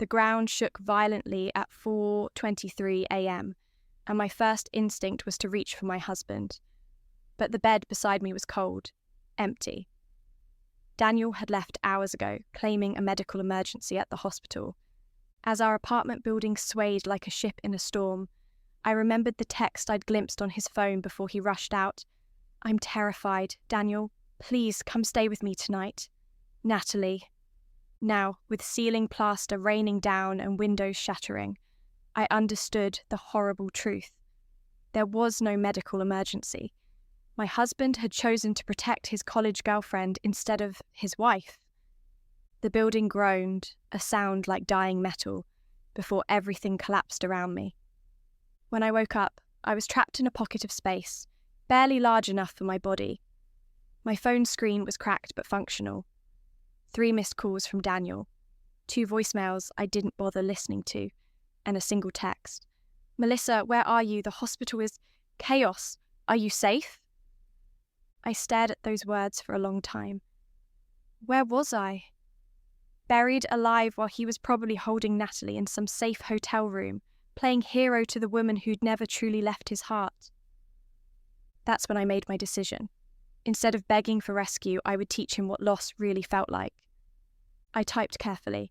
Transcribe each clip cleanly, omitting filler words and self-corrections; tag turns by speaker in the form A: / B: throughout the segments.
A: The ground shook violently at 4:23 a.m., and my first instinct was to reach for my husband. But the bed beside me was cold, empty. Daniel had left hours ago, claiming a medical emergency at the hospital. As our apartment building swayed like a ship in a storm, I remembered the text I'd glimpsed on his phone before he rushed out. "I'm terrified, Daniel. Please come stay with me tonight. Natalie." Now, with ceiling plaster raining down and windows shattering, I understood the horrible truth. There was no medical emergency. My husband had chosen to protect his college girlfriend instead of his wife. The building groaned, a sound like dying metal, before everything collapsed around me. When I woke up, I was trapped in a pocket of space, barely large enough for my body. My phone screen was cracked but functional. 3 missed calls from Daniel, 2 voicemails I didn't bother listening to, and a single text. "Melissa, where are you? The hospital is chaos. Are you safe?" I stared at those words for a long time. Where was I? Buried alive while he was probably holding Natalie in some safe hotel room, playing hero to the woman who'd never truly left his heart. That's when I made my decision. Instead of begging for rescue, I would teach him what loss really felt like. I typed carefully.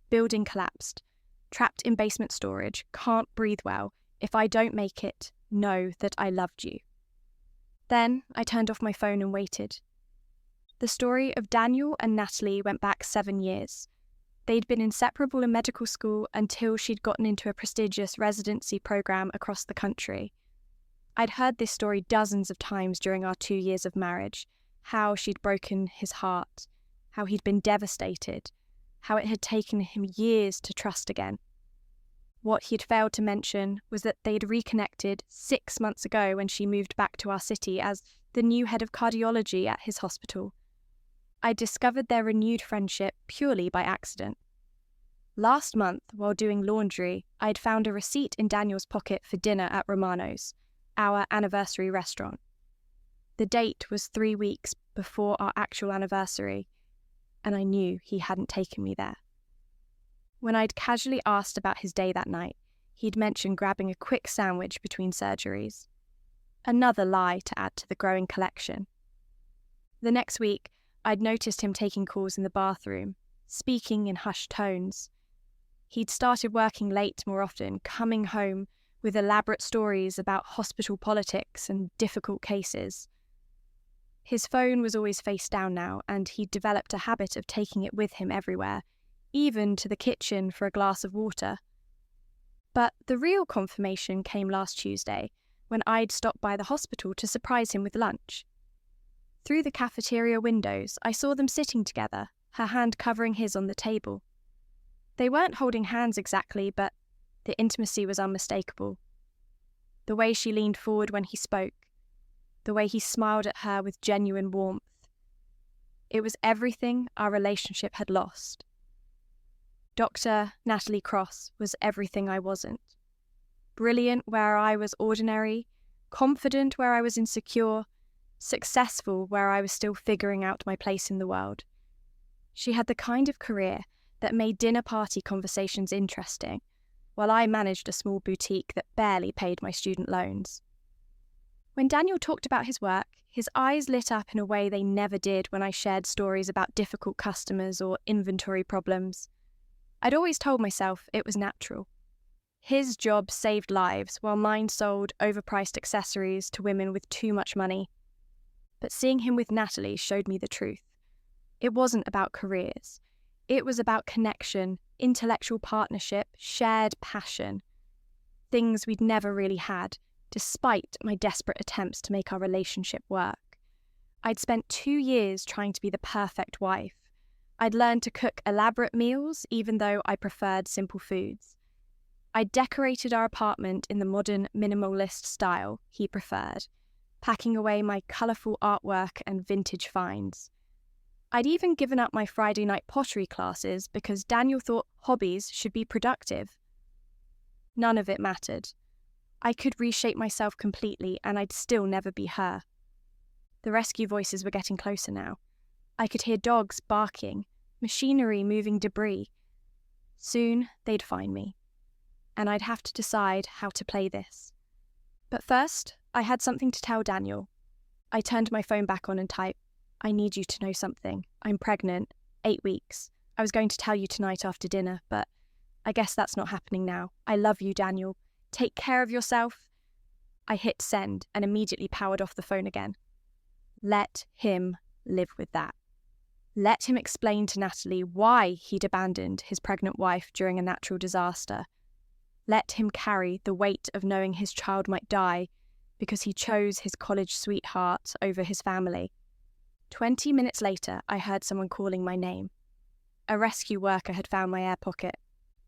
A: "Building collapsed. Trapped in basement storage. Can't breathe well. If I don't make it, know that I loved you." Then I turned off my phone and waited. The story of Daniel and Natalie went back 7 years. They'd been inseparable in medical school until she'd gotten into a prestigious residency program across the country. I'd heard this story dozens of times during our 2 years of marriage, how she'd broken his heart, how he'd been devastated, how it had taken him years to trust again. What he'd failed to mention was that they'd reconnected 6 months ago when she moved back to our city as the new head of cardiology at his hospital. I discovered their renewed friendship purely by accident. Last month, while doing laundry, I'd found a receipt in Daniel's pocket for dinner at Romano's, our anniversary restaurant. The date was 3 weeks before our actual anniversary, and I knew he hadn't taken me there. When I'd casually asked about his day that night, he'd mentioned grabbing a quick sandwich between surgeries. Another lie to add to the growing collection. The next week, I'd noticed him taking calls in the bathroom, speaking in hushed tones. He'd started working late more often, coming home with elaborate stories about hospital politics and difficult cases. His phone was always face down now, and he'd developed a habit of taking it with him everywhere, even to the kitchen for a glass of water. But the real confirmation came last Tuesday, when I'd stopped by the hospital to surprise him with lunch. Through the cafeteria windows, I saw them sitting together, her hand covering his on the table. They weren't holding hands exactly, but the intimacy was unmistakable. The way she leaned forward when he spoke, the way he smiled at her with genuine warmth. It was everything our relationship had lost. Dr. Natalie Cross was everything I wasn't. Brilliant where I was ordinary, confident where I was insecure, successful where I was still figuring out my place in the world. She had the kind of career that made dinner party conversations interesting, while I managed a small boutique that barely paid my student loans. When Daniel talked about his work, his eyes lit up in a way they never did when I shared stories about difficult customers or inventory problems. I'd always told myself it was natural. His job saved lives, while mine sold overpriced accessories to women with too much money. But seeing him with Natalie showed me the truth. It wasn't about careers. It was about connection, intellectual partnership, shared passion. Things we'd never really had, despite my desperate attempts to make our relationship work. I'd spent 2 years trying to be the perfect wife. I'd learned to cook elaborate meals, even though I preferred simple foods. I'd decorated our apartment in the modern minimalist style he preferred, packing away my colourful artwork and vintage finds. I'd even given up my Friday night pottery classes because Daniel thought hobbies should be productive. None of it mattered. I could reshape myself completely and I'd still never be her. The rescue voices were getting closer now. I could hear dogs barking, machinery moving debris. Soon they'd find me, and I'd have to decide how to play this. But first, I had something to tell Daniel. I turned my phone back on and typed, "I need you to know something. I'm pregnant, 8 weeks. I was going to tell you tonight after dinner, but I guess that's not happening now. I love you, Daniel. Take care of yourself." I hit send and immediately powered off the phone again. Let him live with that. Let him explain to Natalie why he'd abandoned his pregnant wife during a natural disaster. Let him carry the weight of knowing his child might die because he chose his college sweetheart over his family. 20 minutes later, I heard someone calling my name. A rescue worker had found my air pocket.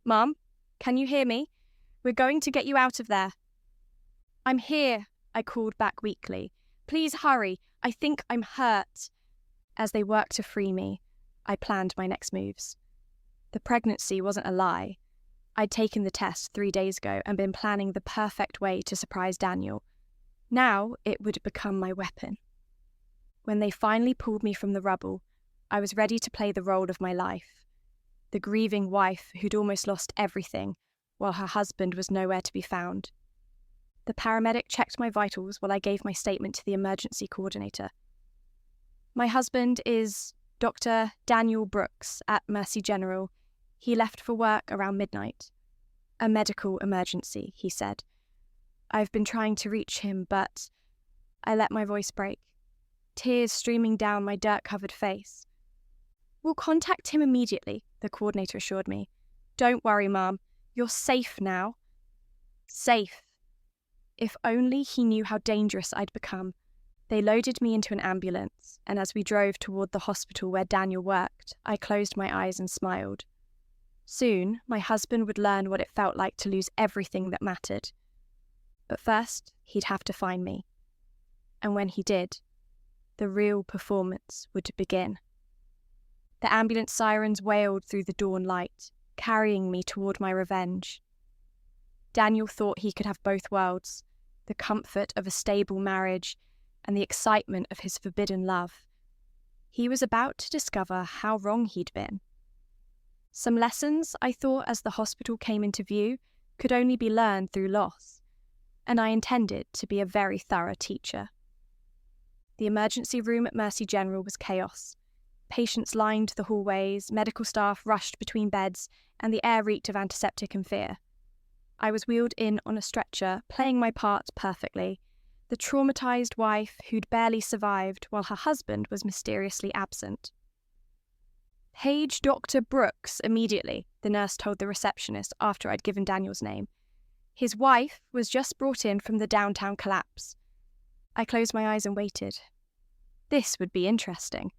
A: "Mum, can you hear me? We're going to get you out of there." "I'm here," I called back weakly. "Please hurry. I think I'm hurt." As they worked to free me, I planned my next moves. The pregnancy wasn't a lie. I'd taken the test 3 days ago and been planning the perfect way to surprise Daniel. Now it would become my weapon. When they finally pulled me from the rubble, I was ready to play the role of my life. The grieving wife who'd almost lost everything, while her husband was nowhere to be found. The paramedic checked my vitals while I gave my statement to the emergency coordinator. "My husband is Dr. Daniel Brooks at Mercy General. He left for work around midnight. A medical emergency," he said. "I've been trying to reach him, but..." I let my voice break, tears streaming down my dirt-covered face. "We'll contact him immediately," the coordinator assured me. "Don't worry, Mum. You're safe now." Safe. If only he knew how dangerous I'd become. They loaded me into an ambulance, and as we drove toward the hospital where Daniel worked, I closed my eyes and smiled. Soon, my husband would learn what it felt like to lose everything that mattered. But first, he'd have to find me. And when he did, the real performance would begin. The ambulance sirens wailed through the dawn light, carrying me toward my revenge. Daniel thought he could have both worlds, the comfort of a stable marriage and the excitement of his forbidden love. He was about to discover how wrong he'd been. Some lessons, I thought, as the hospital came into view, could only be learned through loss, and I intended to be a very thorough teacher. The emergency room at Mercy General was chaos. Patients lined the hallways, medical staff rushed between beds, and the air reeked of antiseptic and fear. I was wheeled in on a stretcher, playing my part perfectly, the traumatized wife who'd barely survived while her husband was mysteriously absent. "Page Dr. Brooks immediately," the nurse told the receptionist after I'd given Daniel's name. "His wife was just brought in from the downtown collapse." I closed my eyes and waited. This would be interesting.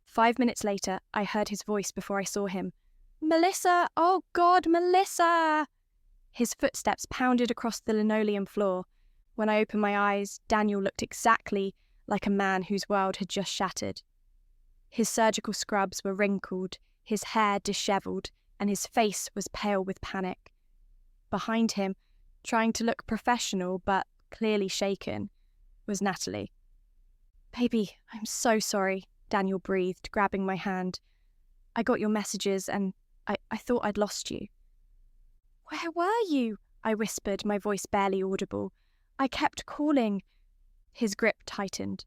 A: 5 minutes later, I heard his voice before I saw him. "Melissa! Oh God, Melissa!" His footsteps pounded across the linoleum floor. When I opened my eyes, Daniel looked exactly like a man whose world had just shattered. His surgical scrubs were wrinkled, his hair disheveled, and his face was pale with panic. Behind him, trying to look professional but clearly shaken, was Natalie. "Baby, I'm so sorry," Daniel breathed, grabbing my hand. "I got your messages and I thought I'd lost you." "Where were you?" I whispered, my voice barely audible. "I kept calling." His grip tightened.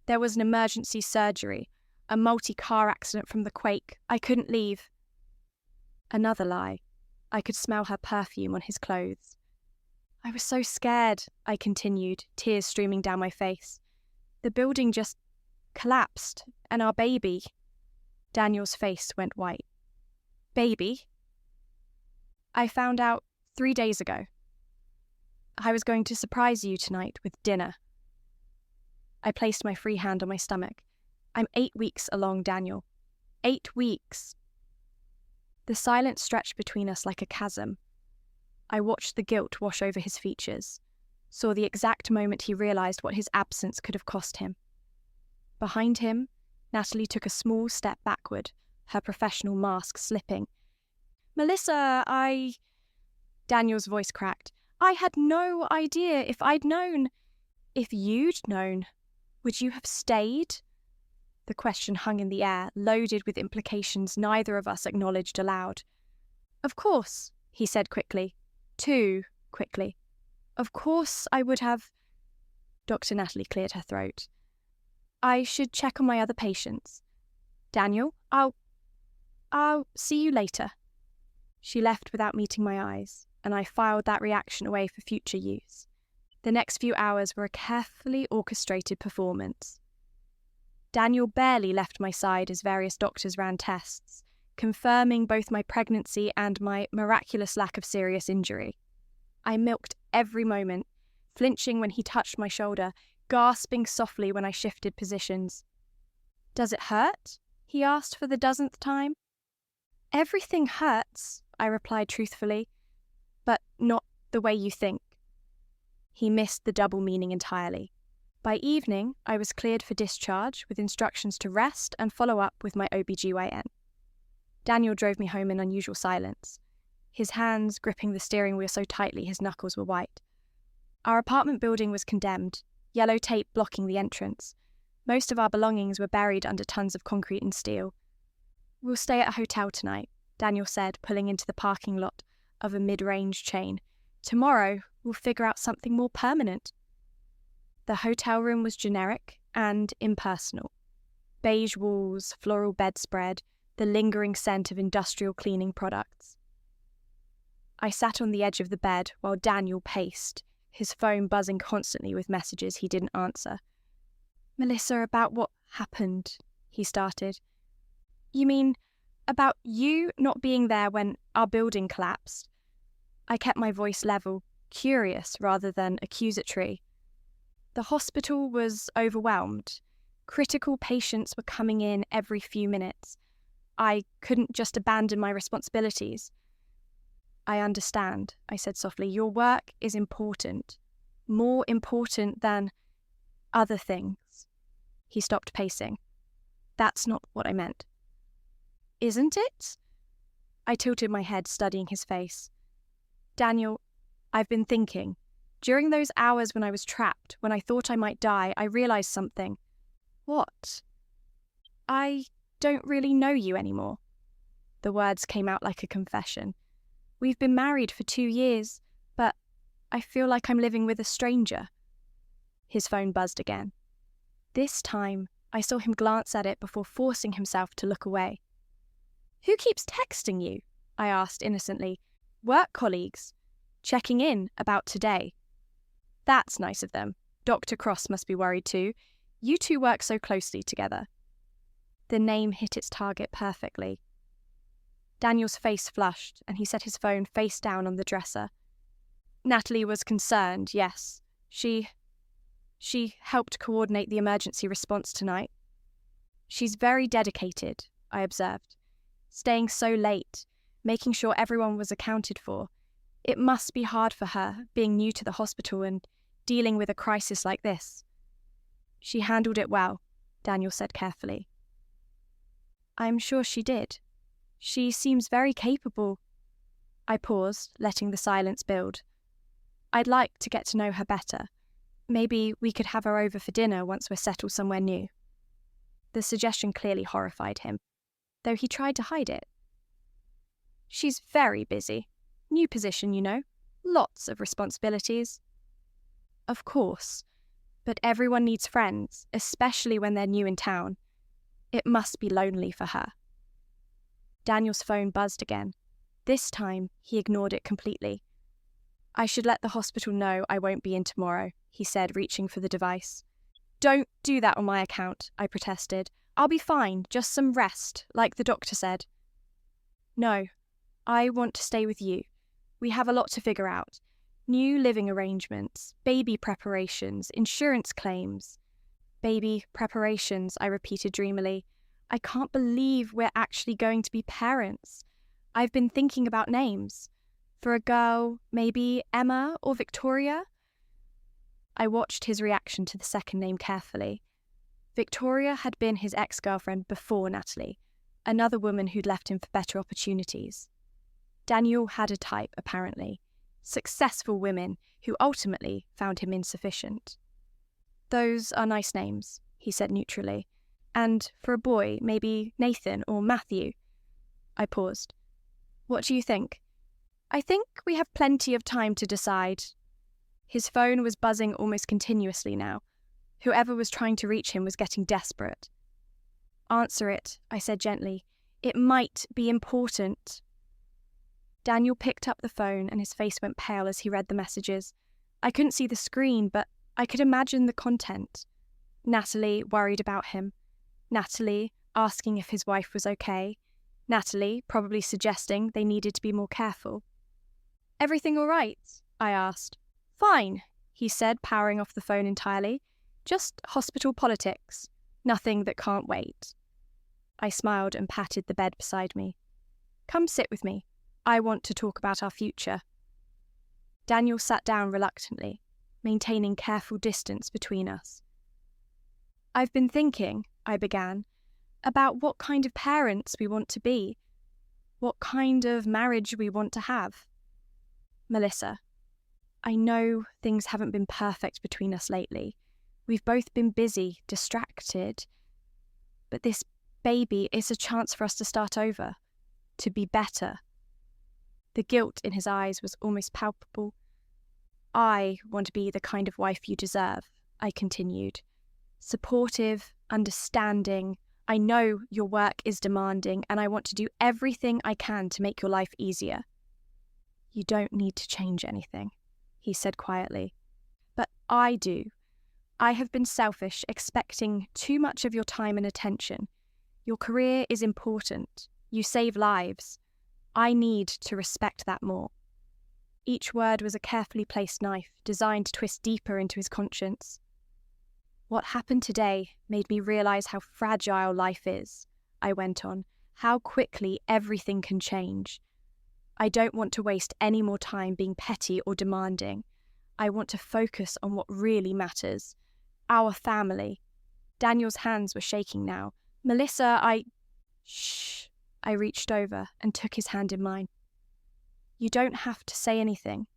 A: "There was an emergency surgery, a multi-car accident from the quake. I couldn't leave." Another lie. I could smell her perfume on his clothes. "I was so scared," I continued, tears streaming down my face. "The building just collapsed, and our baby..." Daniel's face went white. "Baby?" "I found out 3 days ago. I was going to surprise you tonight with dinner." I placed my free hand on my stomach. "I'm 8 weeks along, Daniel. 8 weeks." The silence stretched between us like a chasm. I watched the guilt wash over his features, saw the exact moment he realized what his absence could have cost him. Behind him, Natalie took a small step backward, her professional mask slipping. "Melissa, Daniel's voice cracked. "I had no idea. If I'd known..." "If you'd known, would you have stayed?" The question hung in the air, loaded with implications neither of us acknowledged aloud. Of course, he said quickly. Too quickly. Of course I would have. Dr. Natalie cleared her throat. I should check on my other patients. Daniel, I'll see you later. She left without meeting my eyes, and I filed that reaction away for future use. The next few hours were a carefully orchestrated performance. Daniel barely left my side as various doctors ran tests, confirming both my pregnancy and my miraculous lack of serious injury. I milked every moment, flinching when he touched my shoulder, gasping softly when I shifted positions. Does it hurt? He asked for the dozenth time. Everything hurts, I replied truthfully, but not the way you think. He missed the double meaning entirely. By evening, I was cleared for discharge with instructions to rest and follow up with my OBGYN. Daniel drove me home in unusual silence, his hands gripping the steering wheel so tightly his knuckles were white. Our apartment building was condemned, yellow tape blocking the entrance. Most of our belongings were buried under tons of concrete and steel. We'll stay at a hotel tonight, Daniel said, pulling into the parking lot of a mid-range chain. Tomorrow, we'll figure out something more permanent. The hotel room was generic and impersonal. Beige walls, floral bedspread, the lingering scent of industrial cleaning products. I sat on the edge of the bed while Daniel paced, his phone buzzing constantly with messages he didn't answer. Melissa, about what happened, he started. You mean about you not being there when our building collapsed? I kept my voice level, curious rather than accusatory. The hospital was overwhelmed. Critical patients were coming in every few minutes. I couldn't just abandon my responsibilities. I understand, I said softly. Your work is important. More important than other things. He stopped pacing. That's not what I meant. Isn't it? I tilted my head, studying his face. Daniel, I've been thinking. During those hours when I was trapped, when I thought I might die, I realized something. What? I don't really know you anymore. The words came out like a confession. We've been married for 2 years, but I feel like I'm living with a stranger. His phone buzzed again. This time, I saw him glance at it before forcing himself to look away. Who keeps texting you? I asked innocently. Work colleagues. Checking in about today. That's nice of them. Dr. Cross must be worried too. You two work so closely together. The name hit its target perfectly. Daniel's face flushed, and he set his phone face down on the dresser. Natalie was concerned, yes. She helped coordinate the emergency response tonight. She's very dedicated, I observed. Staying so late, making sure everyone was accounted for. It must be hard for her, being new to the hospital and dealing with a crisis like this. She handled it well, Daniel said carefully. I'm sure she did. She seems very capable. I paused, letting the silence build. I'd like to get to know her better. Maybe we could have her over for dinner once we're settled somewhere new. The suggestion clearly horrified him, though he tried to hide it. She's very busy. New position, you know. Lots of responsibilities. Of course. But everyone needs friends, especially when they're new in town. It must be lonely for her. Daniel's phone buzzed again. This time, he ignored it completely. I should let the hospital know I won't be in tomorrow, he said, reaching for the device. Don't do that on my account, I protested. I'll be fine, just some rest, like the doctor said. No, I want to stay with you. We have a lot to figure out. New living arrangements, baby preparations, insurance claims. Baby preparations, I repeated dreamily. I can't believe we're actually going to be parents. I've been thinking about names. For a girl, maybe Emma or Victoria? I watched his reaction to the second name carefully. Victoria had been his ex-girlfriend before Natalie, another woman who'd left him for better opportunities. Daniel had a type, apparently. Successful women who ultimately found him insufficient. Those are nice names, he said neutrally. And for a boy, maybe Nathan or Matthew. I paused. What do you think? I think we have plenty of time to decide. His phone was buzzing almost continuously now. Whoever was trying to reach him was getting desperate. Answer it, I said gently. It might be important. Daniel picked up the phone and his face went pale as he read the messages. I couldn't see the screen, but I could imagine the content. Natalie worried about him. Natalie asking if his wife was okay. Natalie probably suggesting they needed to be more careful. Everything all right? I asked. Fine, he said, powering off the phone entirely. Just hospital politics. Nothing that can't wait. I smiled and patted the bed beside me. Come sit with me. I want to talk about our future. Daniel sat down reluctantly, maintaining careful distance between us. I've been thinking, I began, about what kind of parents we want to be, what kind of marriage we want to have. Melissa, I know things haven't been perfect between us lately. We've both been busy, distracted, but this baby is a chance for us to start over, to be better. The guilt in his eyes was almost palpable. I want to be the kind of wife you deserve, I continued. Supportive, understanding. I know your work is demanding and I want to do everything I can to make your life easier. You don't need to change anything, he said quietly. But I do. I have been selfish, expecting too much of your time and attention. Your career is important. You save lives. I need to respect that more. Each word was a carefully placed knife, designed to twist deeper into his conscience. What happened today made me realize how fragile life is, I went on, how quickly everything can change. I don't want to waste any more time being petty or demanding. I want to focus on what really matters. Our family. Daniel's hands were shaking now. Melissa, Shh. I reached over and took his hand in mine. You don't have to say anything.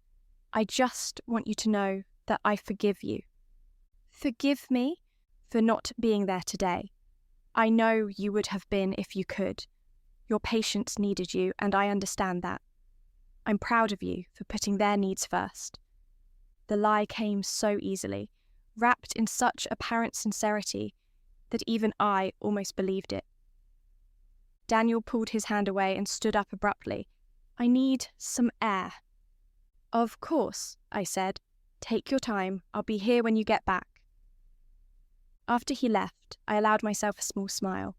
A: I just want you to know that I forgive you. Forgive me for not being there today. I know you would have been if you could. Your patients needed you, and I understand that. I'm proud of you for putting their needs first. The lie came so easily, wrapped in such apparent sincerity that even I almost believed it. Daniel pulled his hand away and stood up abruptly. I need some air. Of course, I said. Take your time. I'll be here when you get back. After he left, I allowed myself a small smile.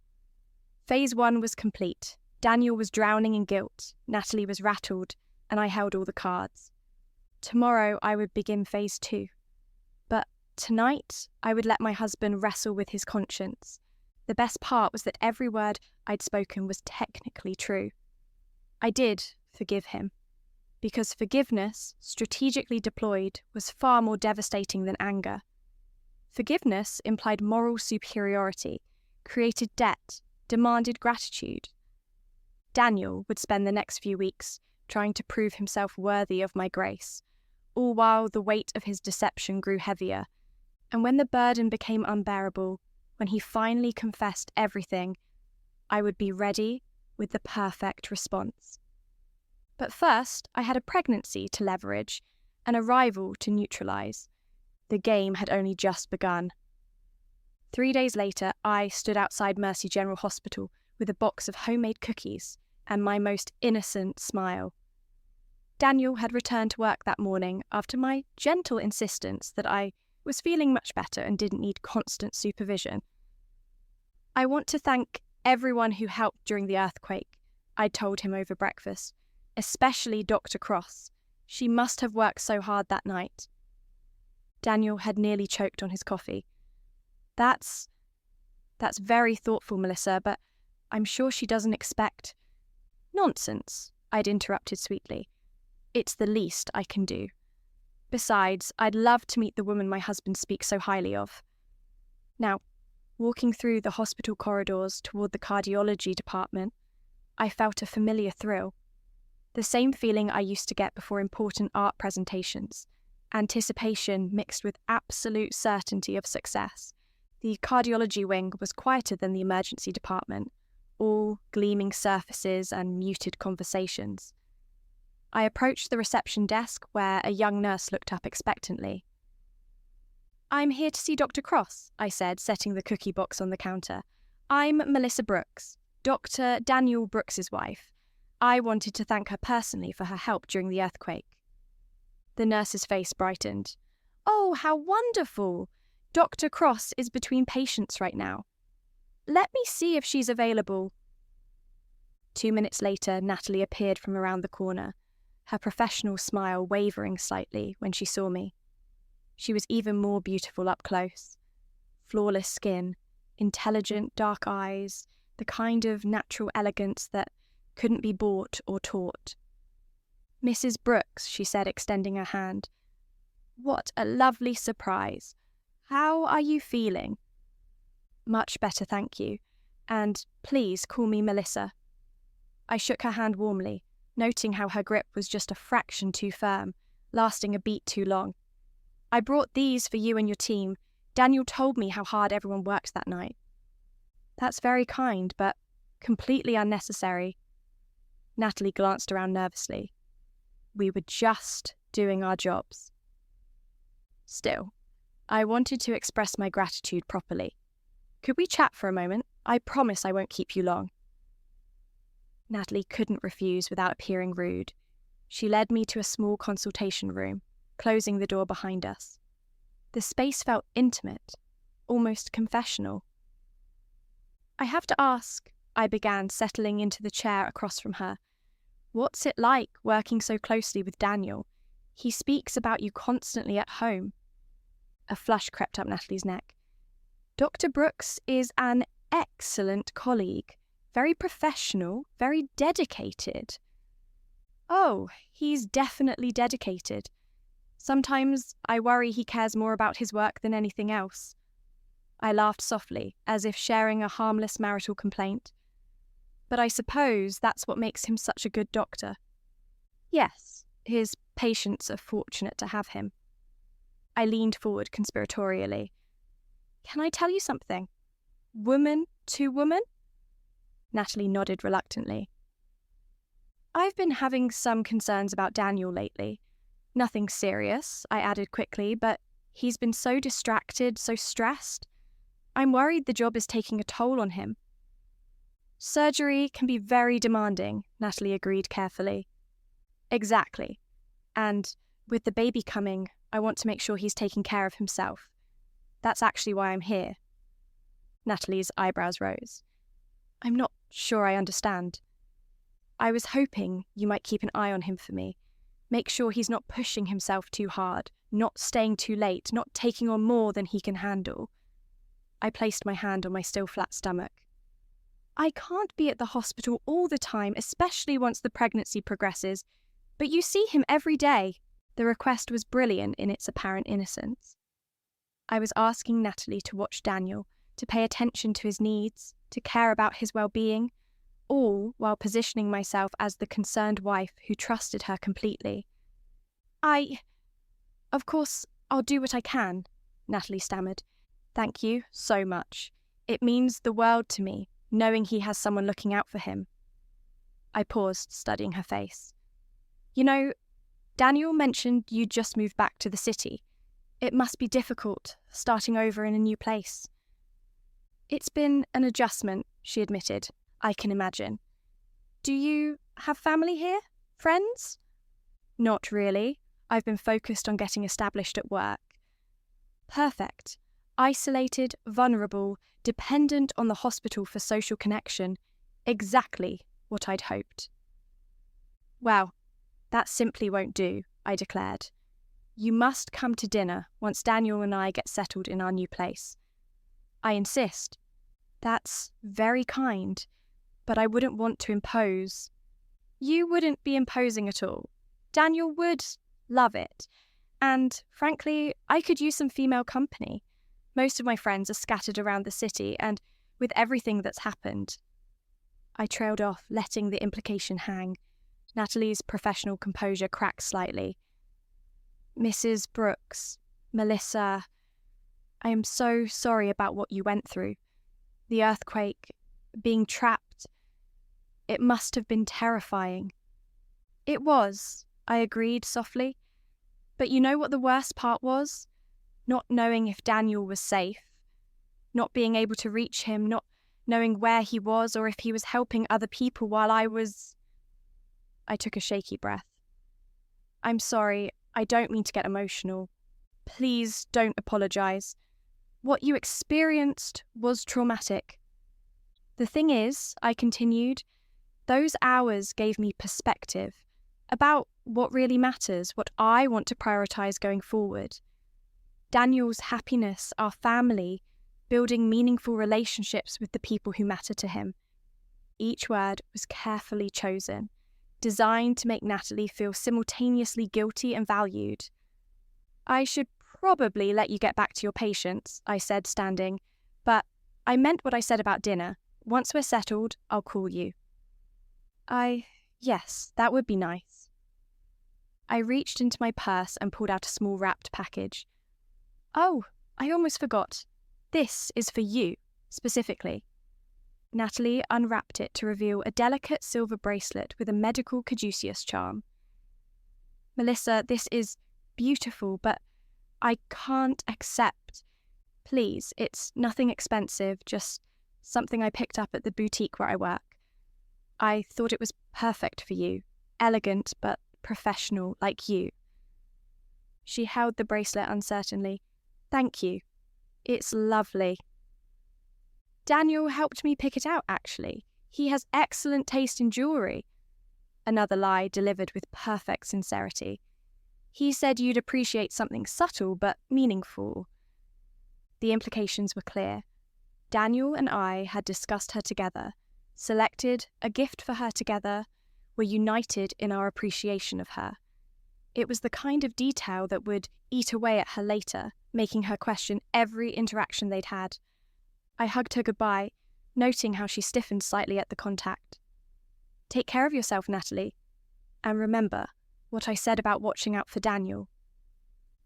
A: Phase 1 was complete. Daniel was drowning in guilt. Natalie was rattled, and I held all the cards. Tomorrow I would begin phase 2. But tonight I would let my husband wrestle with his conscience. The best part was that every word I'd spoken was technically true. I did forgive him, because forgiveness, strategically deployed, was far more devastating than anger. Forgiveness implied moral superiority, created debt, demanded gratitude. Daniel would spend the next few weeks trying to prove himself worthy of my grace, all while the weight of his deception grew heavier, and when the burden became unbearable, when he finally confessed everything, I would be ready with the perfect response. But first, I had a pregnancy to leverage, an arrival to neutralize. The game had only just begun. 3 days later, I stood outside Mercy General Hospital with a box of homemade cookies and my most innocent smile. Daniel had returned to work that morning after my gentle insistence that I was feeling much better and didn't need constant supervision. I want to thank everyone who helped during the earthquake, I told him over breakfast, especially Dr. Cross. She must have worked so hard that night. Daniel had nearly choked on his coffee. That's very thoughtful, Melissa, but I'm sure she doesn't expect... Nonsense, I'd interrupted sweetly. It's the least I can do. Besides, I'd love to meet the woman my husband speaks so highly of. Now, walking through the hospital corridors toward the cardiology department, I felt a familiar thrill. The same feeling I used to get before important art presentations. Anticipation mixed with absolute certainty of success. The cardiology wing was quieter than the emergency department, all gleaming surfaces and muted conversations. I approached the reception desk where a young nurse looked up expectantly. "I'm here to see Dr. Cross," I said, setting the cookie box on the counter. "I'm Melissa Brooks, Dr. Daniel Brooks's wife. I wanted to thank her personally for her help during the earthquake." The nurse's face brightened. "Oh, how wonderful! Dr. Cross is between patients right now. Let me see if she's available." 2 minutes later, Natalie appeared from around the corner, her professional smile wavering slightly when she saw me. She was even more beautiful up close. Flawless skin, intelligent dark eyes, the kind of natural elegance that couldn't be bought or taught. "Mrs. Brooks," she said, extending her hand. "What a lovely surprise. How are you feeling?" "Much better, thank you. And please call me Melissa." I shook her hand warmly, noting how her grip was just a fraction too firm, lasting a beat too long. "I brought these for you and your team. Daniel told me how hard everyone worked that night." "That's very kind, but completely unnecessary." Natalie glanced around nervously. "We were just doing our jobs." Still, I wanted to express my gratitude properly. "Could we chat for a moment? I promise I won't keep you long." Natalie couldn't refuse without appearing rude. She led me to a small consultation room, closing the door behind us. The space felt intimate, almost confessional. "I have to ask," I began, settling into the chair across from her. "What's it like working so closely with Daniel? He speaks about you constantly at home." A flush crept up Natalie's neck. "Dr. Brooks is an excellent colleague, very professional, very dedicated." "Oh, he's definitely dedicated. Sometimes I worry he cares more about his work than anything else." I laughed softly, as if sharing a harmless marital complaint. "But I suppose that's what makes him such a good doctor." "Yes, his patients are fortunate to have him." I leaned forward conspiratorially. "Can I tell you something? Woman to woman?" Natalie nodded reluctantly. "I've been having some concerns about Daniel lately. Nothing serious," I added quickly, "but he's been so distracted, so stressed. I'm worried the job is taking a toll on him." "Surgery can be very demanding," Natalie agreed carefully. "Exactly. And with the baby coming, I want to make sure he's taking care of himself. That's actually why I'm here." Natalie's eyebrows rose. "I'm not sure I understand." "I was hoping you might keep an eye on him for me. Make sure he's not pushing himself too hard, not staying too late, not taking on more than he can handle." I placed my hand on my still flat stomach. "I can't be at the hospital all the time, especially once the pregnancy progresses, but you see him every day." The request was brilliant in its apparent innocence. I was asking Natalie to watch Daniel, to pay attention to his needs, to care about his well-being, all while positioning myself as the concerned wife who trusted her completely. Of course, I'll do what I can," Natalie stammered. "Thank you so much. It means the world to me, knowing he has someone looking out for him." I paused, studying her face. "You know, Daniel mentioned you'd just moved back to the city. It must be difficult, starting over in a new place." "It's been an adjustment," she admitted. "I can imagine. Do you have family here? Friends?" "Not really. I've been focused on getting established at work." "Perfect. Isolated, vulnerable, dependent on the hospital for social connection. Exactly what I'd hoped." "Well, that simply won't do," I declared. "You must come to dinner once Daniel and I get settled in our new place." "I insist." "That's very kind, but I wouldn't want to impose." "You wouldn't be imposing at all. Daniel would love it. And, frankly, I could use some female company. Most of my friends are scattered around the city, and with everything that's happened." I trailed off, letting the implication hang. Natalie's professional composure cracked slightly. "Mrs. Brooks, Melissa, I am so sorry about what you went through. The earthquake, being trapped, It must have been terrifying. It was, I agreed softly. But you know what the worst part was? Not knowing if Daniel was safe, not being able to reach him, not knowing where he was or if he was helping other people while I was... I took a shaky breath. I'm sorry, I don't mean to get emotional. Please don't apologize. What you experienced was traumatic. The thing is, I continued, those hours gave me perspective about what really matters, what I want to prioritize going forward. Daniel's happiness, our family, building meaningful relationships with the people who matter to him. Each word was carefully chosen, designed to make Natalie feel simultaneously guilty and valued. I should probably let you get back to your patients, I said, standing, but I meant what I said about dinner. Once we're settled, I'll call you. Yes, that would be nice. I reached into my purse and pulled out a small wrapped package. Oh, I almost forgot. This is for you, specifically. Natalie unwrapped it to reveal a delicate silver bracelet with a medical caduceus charm. Melissa, this is beautiful, but I can't accept. Please, it's nothing expensive, just something I picked up at the boutique where I work. I thought it was perfect for you, elegant but professional like you. She held the bracelet uncertainly. Thank you. It's lovely. Daniel helped me pick it out, actually. He has excellent taste in jewellery. Another lie delivered with perfect sincerity. He said you'd appreciate something subtle but meaningful. The implications were clear. Daniel and I had discussed her together, selected a gift for her together, were united in our appreciation of her. It was the kind of detail that would eat away at her later, making her question every interaction they'd had. I hugged her goodbye, noting how she stiffened slightly at the contact. Take care of yourself, Natalie. And remember what I said about watching out for Daniel.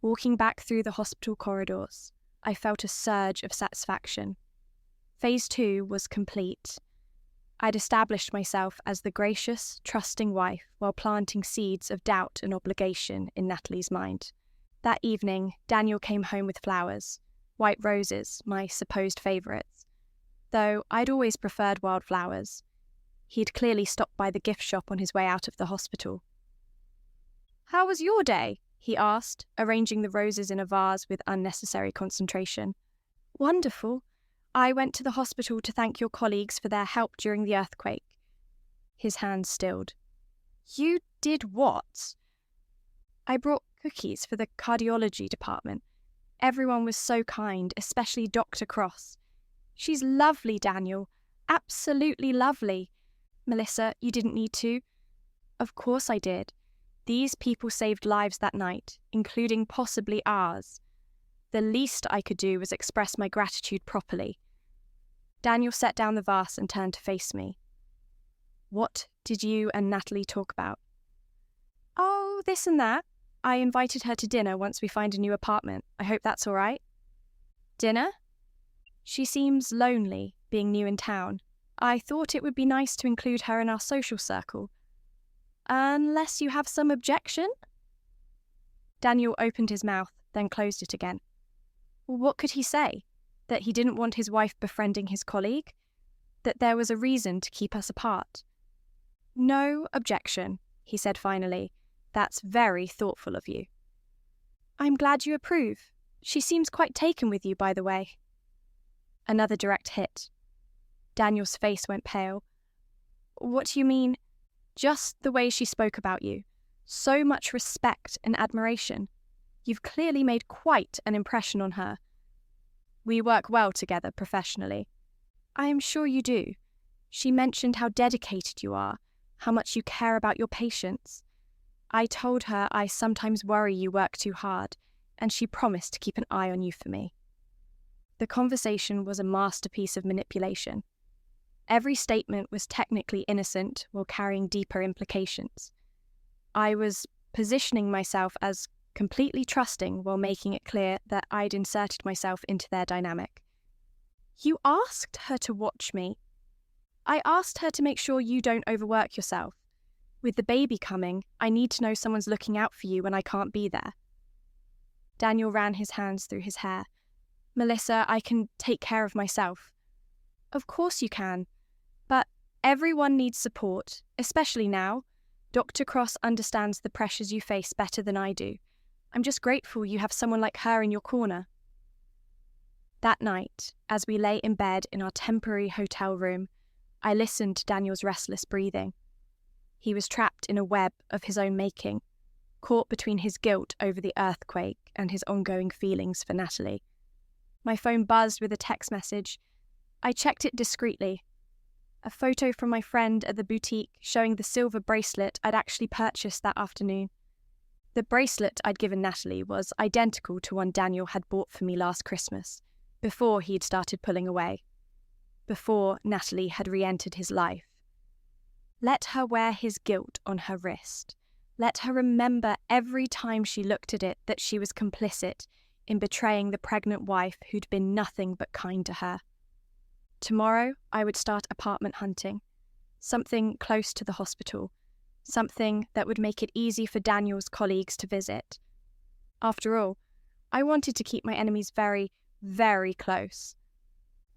A: Walking back through the hospital corridors, I felt a surge of satisfaction. Phase 2 was complete. I'd established myself as the gracious, trusting wife while planting seeds of doubt and obligation in Natalie's mind. That evening, Daniel came home with flowers, white roses, my supposed favourites, though I'd always preferred wildflowers. He'd clearly stopped by the gift shop on his way out of the hospital. How was your day? He asked, arranging the roses in a vase with unnecessary concentration. Wonderful. I went to the hospital to thank your colleagues for their help during the earthquake. His hands stilled. You did what? I brought cookies for the cardiology department. Everyone was so kind, especially Dr. Cross. She's lovely, Daniel. Absolutely lovely. Melissa, you didn't need to. Of course I did. These people saved lives that night, including possibly ours. The least I could do was express my gratitude properly. Daniel set down the vase and turned to face me. What did you and Natalie talk about? Oh, this and that. I invited her to dinner once we find a new apartment. I hope that's all right. Dinner? She seems lonely, being new in town. I thought it would be nice to include her in our social circle. Unless you have some objection? Daniel opened his mouth, then closed it again. What could he say? That he didn't want his wife befriending his colleague? That there was a reason to keep us apart? No objection, he said finally. That's very thoughtful of you. I'm glad you approve. She seems quite taken with you, by the way. Another direct hit. Daniel's face went pale. What do you mean? Just the way she spoke about you. So much respect and admiration. You've clearly made quite an impression on her. We work well together professionally. I am sure you do. She mentioned how dedicated you are, how much you care about your patients. I told her I sometimes worry you work too hard, and she promised to keep an eye on you for me. The conversation was a masterpiece of manipulation. Every statement was technically innocent while carrying deeper implications. I was positioning myself as completely trusting while making it clear that I'd inserted myself into their dynamic. You asked her to watch me. I asked her to make sure you don't overwork yourself. With the baby coming, I need to know someone's looking out for you when I can't be there. Daniel ran his hands through his hair. Melissa, I can take care of myself. Of course you can. But everyone needs support, especially now. Dr. Cross understands the pressures you face better than I do. I'm just grateful you have someone like her in your corner. That night, as we lay in bed in our temporary hotel room, I listened to Daniel's restless breathing. He was trapped in a web of his own making, caught between his guilt over the earthquake and his ongoing feelings for Natalie. My phone buzzed with a text message. I checked it discreetly. A photo from my friend at the boutique showing the silver bracelet I'd actually purchased that afternoon. The bracelet I'd given Natalie was identical to one Daniel had bought for me last Christmas, before he'd started pulling away, before Natalie had re-entered his life. Let her wear his guilt on her wrist. Let her remember every time she looked at it that she was complicit in betraying the pregnant wife who'd been nothing but kind to her. Tomorrow, I would start apartment hunting, something close to the hospital, something that would make it easy for Daniel's colleagues to visit. After all, I wanted to keep my enemies very, very close.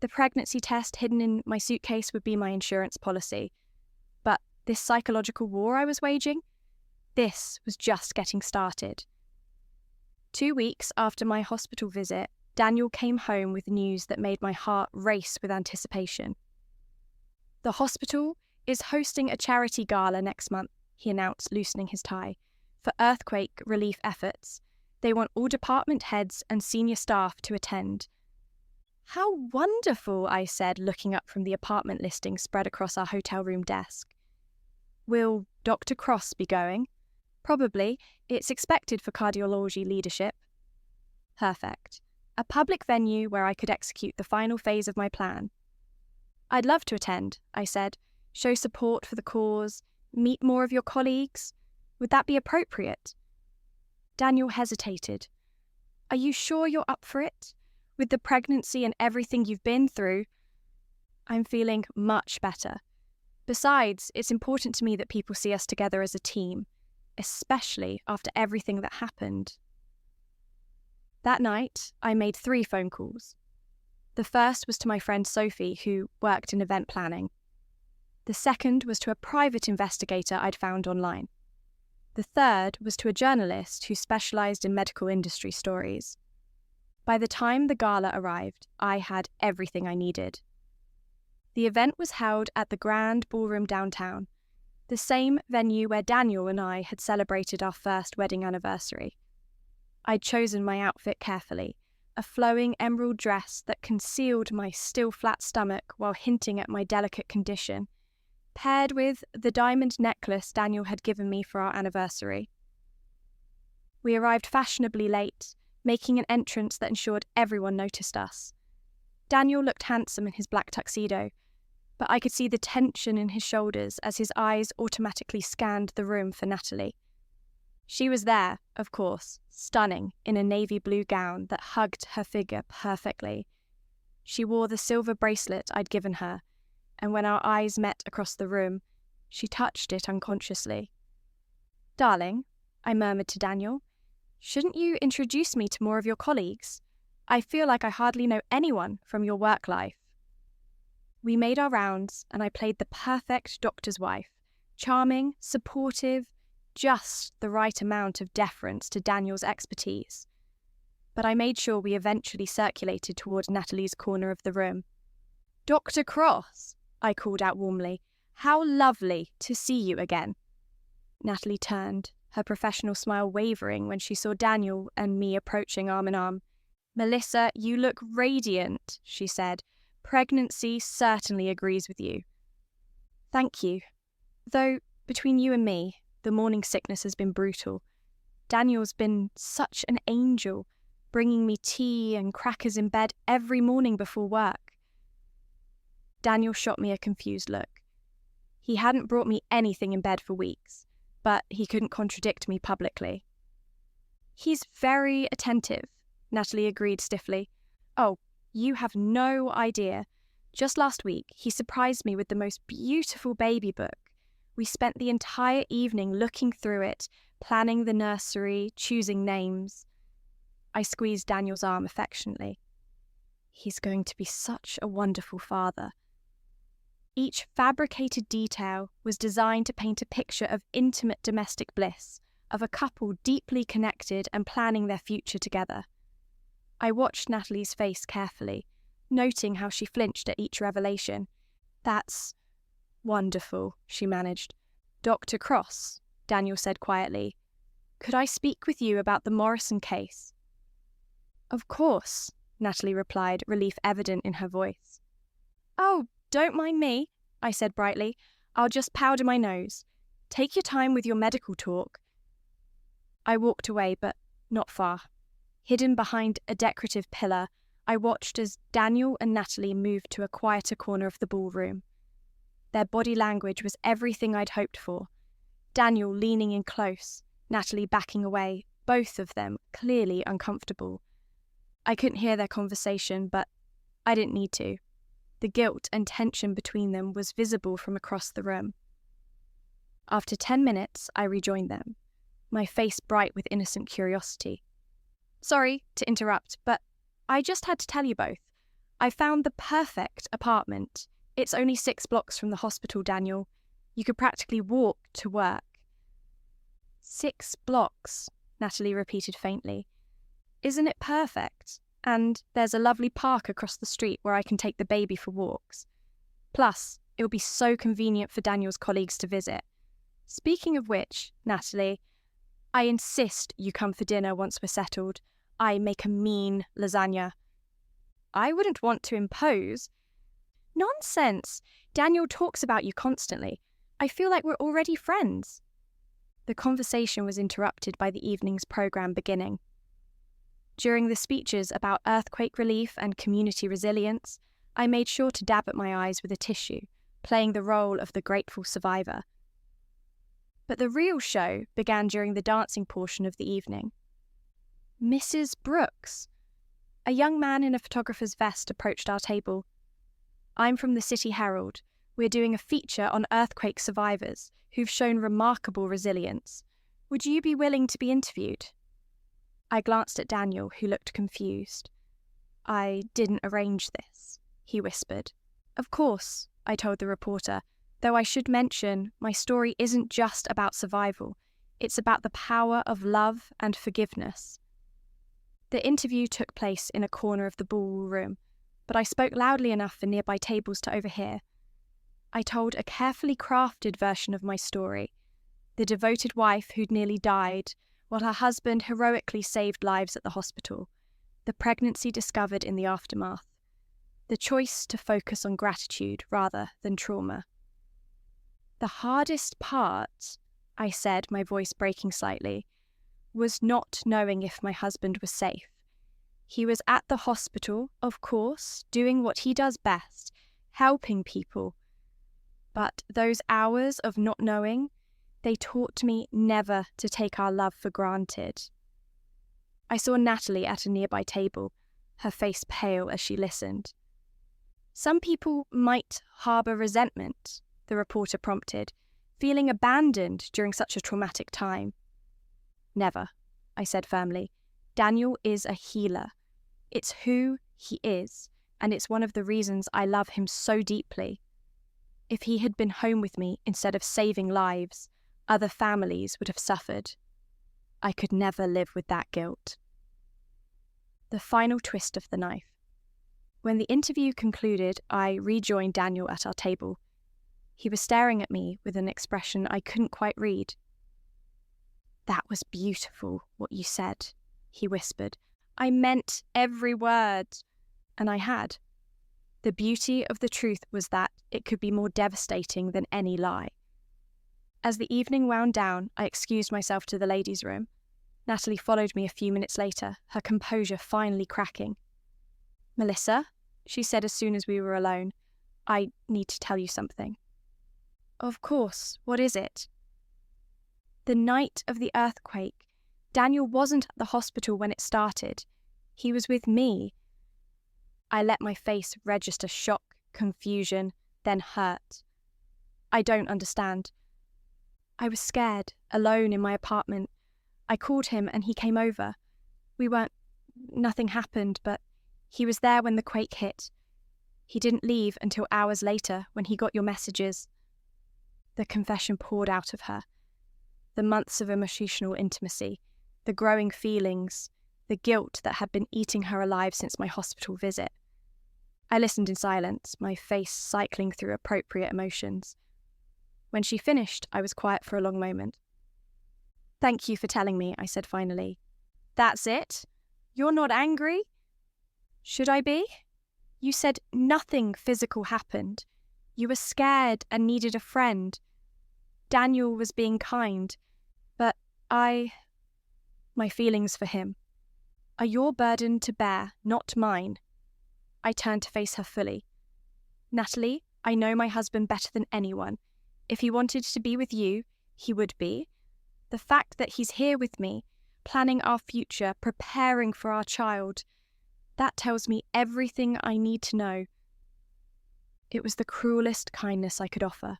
A: The pregnancy test hidden in my suitcase would be my insurance policy. But this psychological war I was waging, this was just getting started. 2 weeks after my hospital visit, Daniel came home with news that made my heart race with anticipation. The hospital is hosting a charity gala next month, he announced, loosening his tie, for earthquake relief efforts. They want all department heads and senior staff to attend. How wonderful, I said, looking up from the apartment listing spread across our hotel room desk. Will Dr. Cross be going? Probably. It's expected for cardiology leadership. Perfect. A public venue where I could execute the final phase of my plan. I'd love to attend, I said. Show support for the cause, meet more of your colleagues. Would that be appropriate? Daniel hesitated. Are you sure you're up for it? With the pregnancy and everything you've been through? I'm feeling much better. Besides, it's important to me that people see us together as a team, especially after everything that happened. That night, I made 3 phone calls. The first was to my friend Sophie, who worked in event planning. The second was to a private investigator I'd found online. The third was to a journalist who specialised in medical industry stories. By the time the gala arrived, I had everything I needed. The event was held at the Grand Ballroom downtown, the same venue where Daniel and I had celebrated our first wedding anniversary. I'd chosen my outfit carefully, a flowing emerald dress that concealed my still flat stomach while hinting at my delicate condition, paired with the diamond necklace Daniel had given me for our anniversary. We arrived fashionably late, making an entrance that ensured everyone noticed us. Daniel looked handsome in his black tuxedo, but I could see the tension in his shoulders as his eyes automatically scanned the room for Natalie. She was there, of course, stunning in a navy blue gown that hugged her figure perfectly. She wore the silver bracelet I'd given her, and when our eyes met across the room, she touched it unconsciously. "Darling," I murmured to Daniel, "shouldn't you introduce me to more of your colleagues? I feel like I hardly know anyone from your work life." We made our rounds, and I played the perfect doctor's wife, charming, supportive, just the right amount of deference to Daniel's expertise. But I made sure we eventually circulated toward Natalie's corner of the room. "Dr. Cross," I called out warmly, "how lovely to see you again." Natalie turned, her professional smile wavering when she saw Daniel and me approaching arm in arm. "Melissa, you look radiant," she said. "Pregnancy certainly agrees with you." "Thank you. Though, between you and me, the morning sickness has been brutal. Daniel's been such an angel, bringing me tea and crackers in bed every morning before work." Daniel shot me a confused look. He hadn't brought me anything in bed for weeks, but he couldn't contradict me publicly. "He's very attentive," Natalie agreed stiffly. "Oh, you have no idea. Just last week, he surprised me with the most beautiful baby book. We spent the entire evening looking through it, planning the nursery, choosing names. I squeezed Daniel's arm affectionately. He's going to be such a wonderful father. Each fabricated detail was designed to paint a picture of intimate domestic bliss, of a couple deeply connected and planning their future together. I watched Natalie's face carefully, noting how she flinched at each revelation. "That's wonderful," she managed. "Dr. Cross," Daniel said quietly, "could I speak with you about the Morrison case?" "Of course," Natalie replied, relief evident in her voice. "Oh, don't mind me," I said brightly. "I'll just powder my nose. Take your time with your medical talk." I walked away, but not far. Hidden behind a decorative pillar, I watched as Daniel and Natalie moved to a quieter corner of the ballroom. Their body language was everything I'd hoped for. Daniel leaning in close, Natalie backing away, both of them clearly uncomfortable. I couldn't hear their conversation, but I didn't need to. The guilt and tension between them was visible from across the room. After 10 minutes, I rejoined them, my face bright with innocent curiosity. "Sorry to interrupt, but I just had to tell you both. I found the perfect apartment. It's only 6 blocks from the hospital, Daniel. You could practically walk to work." 6 blocks, Natalie repeated faintly. "Isn't it perfect? And there's a lovely park across the street where I can take the baby for walks. Plus, it'll be so convenient for Daniel's colleagues to visit. Speaking of which, Natalie, I insist you come for dinner once we're settled. I make a mean lasagna." "I wouldn't want to impose." "Nonsense! Daniel talks about you constantly. I feel like we're already friends." The conversation was interrupted by the evening's programme beginning. During the speeches about earthquake relief and community resilience, I made sure to dab at my eyes with a tissue, playing the role of the grateful survivor. But the real show began during the dancing portion of the evening. "Mrs. Brooks." A young man in a photographer's vest approached our table. "I'm from the City Herald. We're doing a feature on earthquake survivors who've shown remarkable resilience. Would you be willing to be interviewed?" I glanced at Daniel, who looked confused. "I didn't arrange this," he whispered. "Of course," I told the reporter, though I should mention my story isn't just about survival. It's about the power of love and forgiveness. The interview took place in a corner of the ballroom, but I spoke loudly enough for nearby tables to overhear. I told a carefully crafted version of my story, the devoted wife who'd nearly died, while her husband heroically saved lives at the hospital, the pregnancy discovered in the aftermath, the choice to focus on gratitude rather than trauma. "The hardest part," I said, my voice breaking slightly, "was not knowing if my husband was safe. He was at the hospital, of course, doing what he does best, helping people. But those hours of not knowing, they taught me never to take our love for granted." I saw Natalie at a nearby table, her face pale as she listened. "Some people might harbour resentment," the reporter prompted, "feeling abandoned during such a traumatic time." "Never," I said firmly. "Daniel is a healer. It's who he is, and it's one of the reasons I love him so deeply. If he had been home with me instead of saving lives, other families would have suffered. I could never live with that guilt." The final twist of the knife. When the interview concluded, I rejoined Daniel at our table. He was staring at me with an expression I couldn't quite read. "That was beautiful, what you said," he whispered. "I meant every word." And I had. The beauty of the truth was that it could be more devastating than any lie. As the evening wound down, I excused myself to the ladies' room. Natalie followed me a few minutes later, her composure finally cracking. "Melissa," she said as soon as we were alone, "I need to tell you something." "Of course, what is it?" "The night of the earthquake, Daniel wasn't at the hospital when it started. He was with me." I let my face register shock, confusion, then hurt. I don't understand. I was scared, alone in my apartment. I called him and he came over. Nothing happened, but he was there when the quake hit. He didn't leave until hours later when he got your messages. The confession poured out of her. The months of emotional intimacy, the growing feelings, the guilt that had been eating her alive since my hospital visit. I listened in silence, my face cycling through appropriate emotions. When she finished, I was quiet for a long moment. "Thank you for telling me," I said finally. "That's it? You're not angry?" "Should I be? You said nothing physical happened. You were scared and needed a friend. Daniel was being kind, but my feelings for him are your burden to bear, not mine." I turned to face her fully. "Natalie, I know my husband better than anyone. If he wanted to be with you, he would be. The fact that he's here with me, planning our future, preparing for our child, that tells me everything I need to know." It was the cruelest kindness I could offer.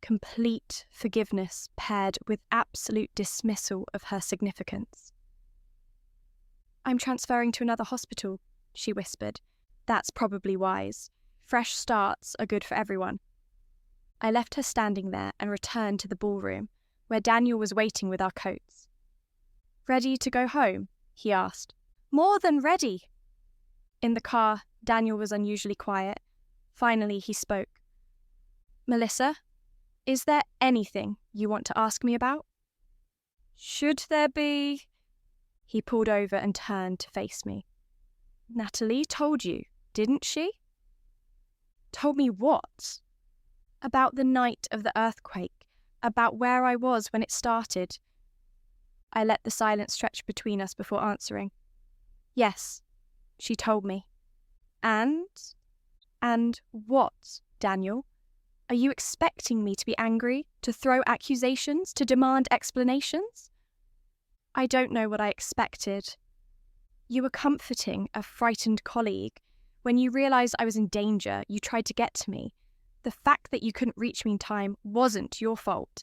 A: Complete forgiveness paired with absolute dismissal of her significance. "I'm transferring to another hospital," she whispered. "That's probably wise. Fresh starts are good for everyone." I left her standing there and returned to the ballroom, where Daniel was waiting with our coats. "Ready to go home?" he asked. "More than ready." In the car, Daniel was unusually quiet. Finally, he spoke. "Melissa, is there anything you want to ask me about?" "Should there be?" He pulled over and turned to face me. "Natalie told you, didn't she?" "Told me what?" "About the night of the earthquake, about where I was when it started." I let the silence stretch between us before answering. "Yes, she told me." And what, Daniel? Are you expecting me to be angry, to throw accusations, to demand explanations?" "I don't know what I expected." "You were comforting a frightened colleague. When you realised I was in danger, you tried to get to me. The fact that you couldn't reach me in time wasn't your fault."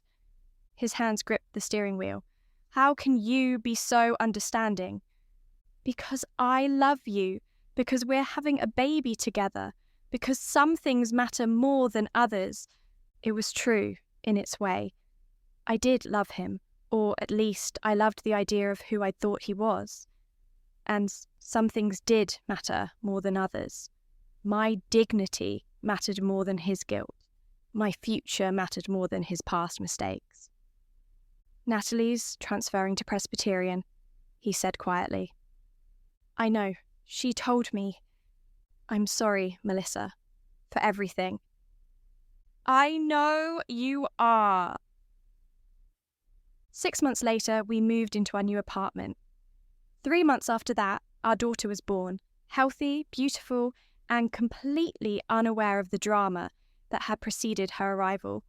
A: His hands gripped the steering wheel. "How can you be so understanding?" "Because I love you, because we're having a baby together, because some things matter more than others." It was true, in its way. I did love him, or at least I loved the idea of who I thought he was. And some things did matter more than others. My dignity mattered more than his guilt. My future mattered more than his past mistakes. "Natalie's transferring to Presbyterian," he said quietly. "I know. She told me. I'm sorry, Melissa, for everything." "I know you are." 6 months later, we moved into our new apartment. 3 months after that, our daughter was born, healthy, beautiful, and completely unaware of the drama that had preceded her arrival.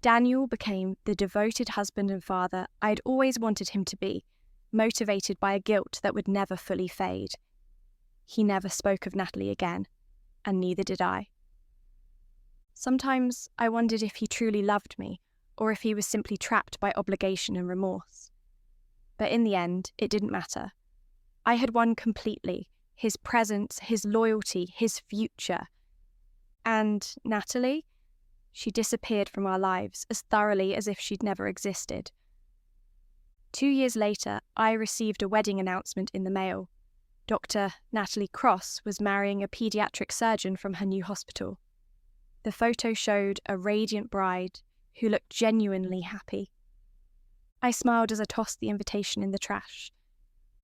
A: Daniel became the devoted husband and father I'd always wanted him to be, motivated by a guilt that would never fully fade. He never spoke of Natalie again, and neither did I. Sometimes I wondered if he truly loved me, or if he was simply trapped by obligation and remorse. But in the end, it didn't matter. I had won completely: his presence, his loyalty, his future. And Natalie? She disappeared from our lives as thoroughly as if she'd never existed. 2 years later, I received a wedding announcement in the mail. Dr. Natalie Cross was marrying a paediatric surgeon from her new hospital. The photo showed a radiant bride who looked genuinely happy. I smiled as I tossed the invitation in the trash.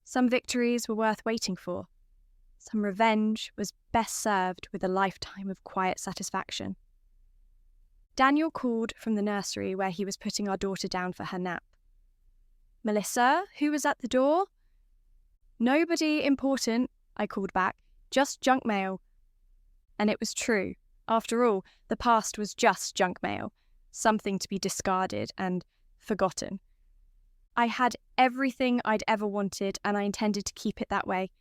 A: Some victories were worth waiting for. Some revenge was best served with a lifetime of quiet satisfaction. Daniel called from the nursery where he was putting our daughter down for her nap. "Melissa, who was at the door?" "Nobody important," I called back. "Just junk mail." And it was true. After all, the past was just junk mail, something to be discarded and forgotten. I had everything I'd ever wanted, and I intended to keep it that way.